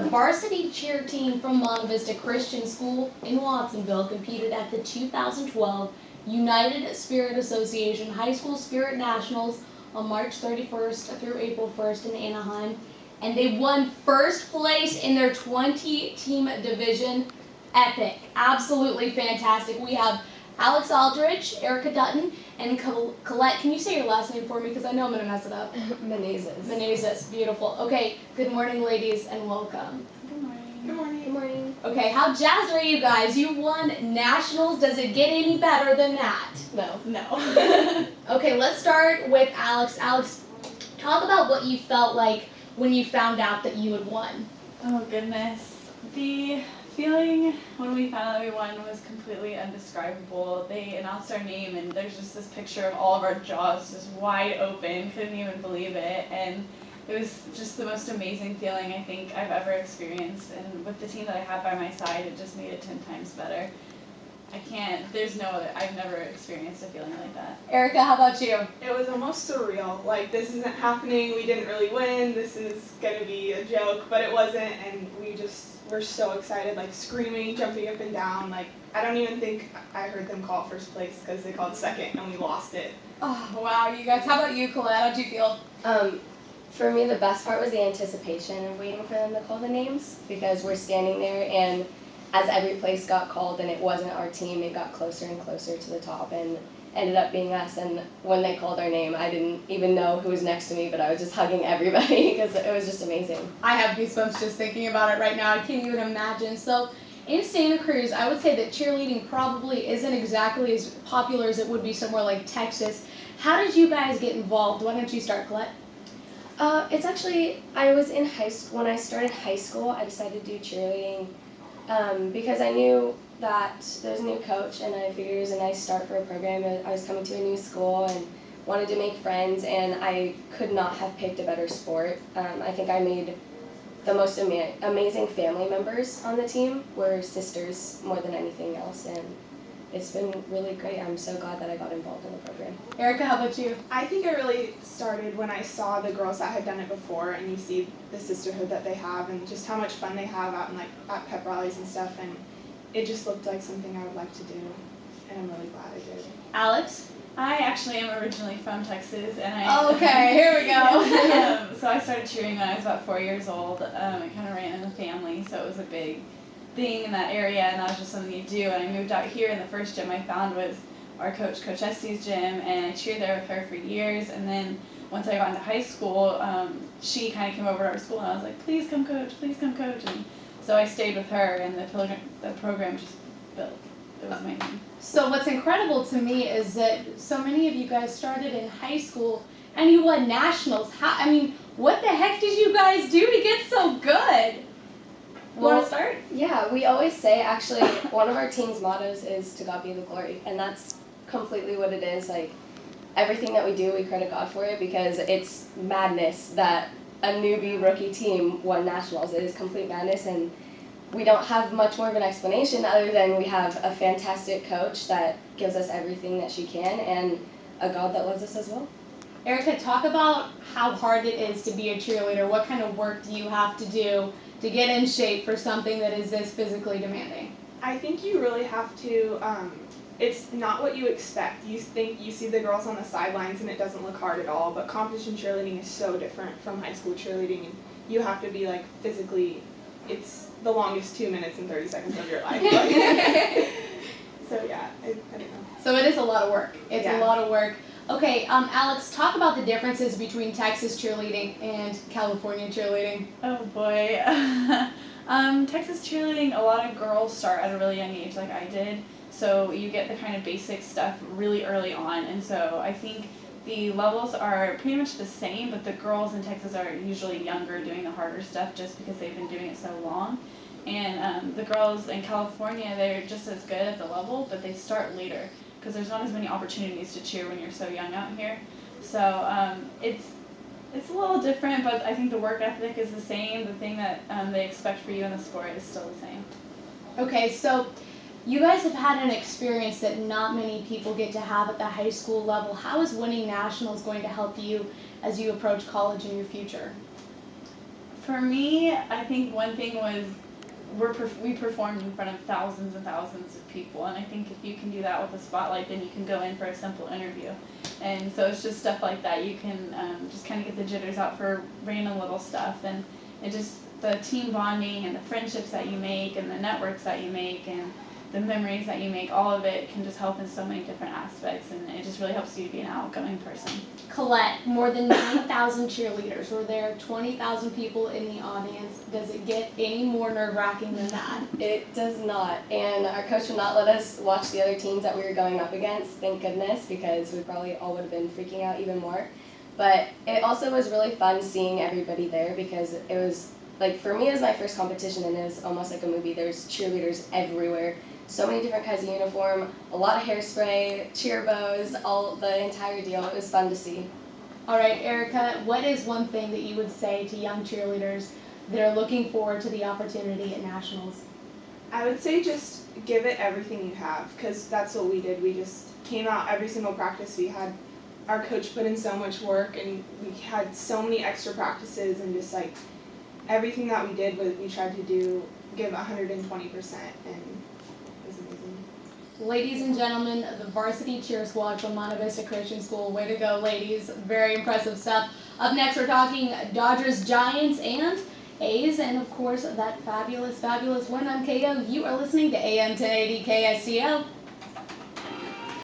The varsity cheer team from Monte Vista Christian School in Watsonville competed at the 2012 United Spirit Association High School Spirit Nationals on March 31st through April 1st in Anaheim, and they won first place in their 20-team division. Epic. Absolutely fantastic. We have Alex Aldridge, Erica Dutton, and Colette. Can you say your last name for me? Because I know I'm going to mess it up. Menezes. Menezes. Beautiful. Okay. Good morning, ladies, and welcome. Good morning. Good morning. Good morning. Okay. How jazzed are you guys? You won nationals. Does it get any better than that? No. No. Okay. Let's start with Alex. Alex, talk about what you felt like when you found out that you had won. Oh goodness. The feeling when we found out that we won was completely indescribable. They announced our name and there's just this picture of all of our jaws just wide open. Couldn't even believe it. And it was just the most amazing feeling I think I've ever experienced. And with the team that I have by my side, it just made it 10 times better. There's no other, I've never experienced a feeling like that. Erica, how about you? It was almost surreal. Like, this isn't happening, we didn't really win, this is gonna be a joke, but it wasn't, and we just were so excited, like screaming, jumping up and down. Like, I don't even think I heard them call first place because they called second and we lost it. Oh, wow, you guys. How about you, Colette? How'd you feel? For me, the best part was the anticipation of waiting for them to call the names, because we're standing there and as every place got called and it wasn't our team, it got closer and closer to the top and ended up being us. And when they called our name, I didn't even know who was next to me, but I was just hugging everybody because it was just amazing. I have goosebumps just thinking about it right now. I can't even imagine. So in Santa Cruz, I would say that cheerleading probably isn't exactly as popular as it would be somewhere like Texas. How did you guys get involved? Why don't you start, Colette? It's actually, I was in high school. When I started high school, I decided to do cheerleading because I knew that there's a new coach, and I figured it was a nice start for a program. I was coming to a new school and wanted to make friends, and I could not have picked a better sport. I think I made the most amazing family members on the team. We're sisters more than anything else, and it's been really great. I'm so glad that I got involved in the program. Erica, how about you? I think it really started when I saw the girls that had done it before, and you see the sisterhood that they have and just how much fun they have out in, like, at pep rallies and stuff, and it just looked like something I would like to do, and I'm really glad I did. Alex? I actually am originally from Texas, and Okay, here we go. So I started cheering when I was about 4 years old. It kind of ran in the family, so it was a big thing in that area, and that was just something you do. And I moved out here, and the first gym I found was our coach, Coach Estie's gym, and I cheered there with her for years. And then once I got into high school, she kind of came over to our school, and I was like, please come coach, and so I stayed with her, and the program just built. It was amazing. So what's incredible to me is that so many of you guys started in high school and you won nationals. What the heck did you guys do to get so good? You want to start? Yeah, we always say, actually, one of our team's mottos is "To God be the glory," and that's completely what it is. Like, everything that we do, we credit God for it, because it's madness that a newbie rookie team won nationals. It is complete madness, and we don't have much more of an explanation other than we have a fantastic coach that gives us everything that she can, and a God that loves us as well. Erica, talk about how hard it is to be a cheerleader. What kind of work do you have to do to get in shape for something that is this physically demanding? I think you really have to, it's not what you expect. You think you see the girls on the sidelines and it doesn't look hard at all, but competition cheerleading is so different from high school cheerleading, and you have to be, like, physically, it's the longest 2 minutes and 30 seconds of your life. So yeah, I don't know. So it is a lot of work. It's Yeah. a lot of work. Okay, Alex, talk about the differences between Texas cheerleading and California cheerleading. Oh boy. Texas cheerleading, a lot of girls start at a really young age like I did, so you get the kind of basic stuff really early on, and so I think the levels are pretty much the same, but the girls in Texas are usually younger doing the harder stuff just because they've been doing it so long. And the girls in California, they're just as good at the level, but they start later because there's not as many opportunities to cheer when you're so young out here. So it's a little different, but I think the work ethic is the same. The thing that they expect for you in the sport is still the same. Okay, so you guys have had an experience that not many people get to have at the high school level. How is winning nationals going to help you as you approach college in your future? For me, I think one thing was we performed in front of thousands and thousands of people, and I think if you can do that with a spotlight, then you can go in for a simple interview. And so it's just stuff like that. You can just kind of get the jitters out for random little stuff, and it just the team bonding and the friendships that you make and the networks that you make and the memories that you make, all of it can just help in so many different aspects, and it just really helps you to be an outgoing person. Colette, more than 9,000 cheerleaders were there, 20,000 people in the audience. Does it get any more nerve-wracking than that? It does not. And our coach would not let us watch the other teams that we were going up against, thank goodness, because we probably all would have been freaking out even more. But it also was really fun seeing everybody there because it was, like, for me, it was my first competition and it was almost like a movie. There's cheerleaders everywhere. So many different kinds of uniform, a lot of hairspray, cheer bows, all the entire deal. It was fun to see. All right, Erica, what is one thing that you would say to young cheerleaders that are looking forward to the opportunity at Nationals? I would say just give it everything you have, because that's what we did. We just came out every single practice. We had our coach put in so much work, and we had so many extra practices, and just like everything that we did, we tried to give 120%, and it was amazing. Ladies and gentlemen, the varsity cheer squad from Monte Vista Christian School. Way to go, ladies. Very impressive stuff. Up next, we're talking Dodgers, Giants, and A's, and of course, that fabulous, fabulous win on KO. You are listening to AM 1080 KSCO.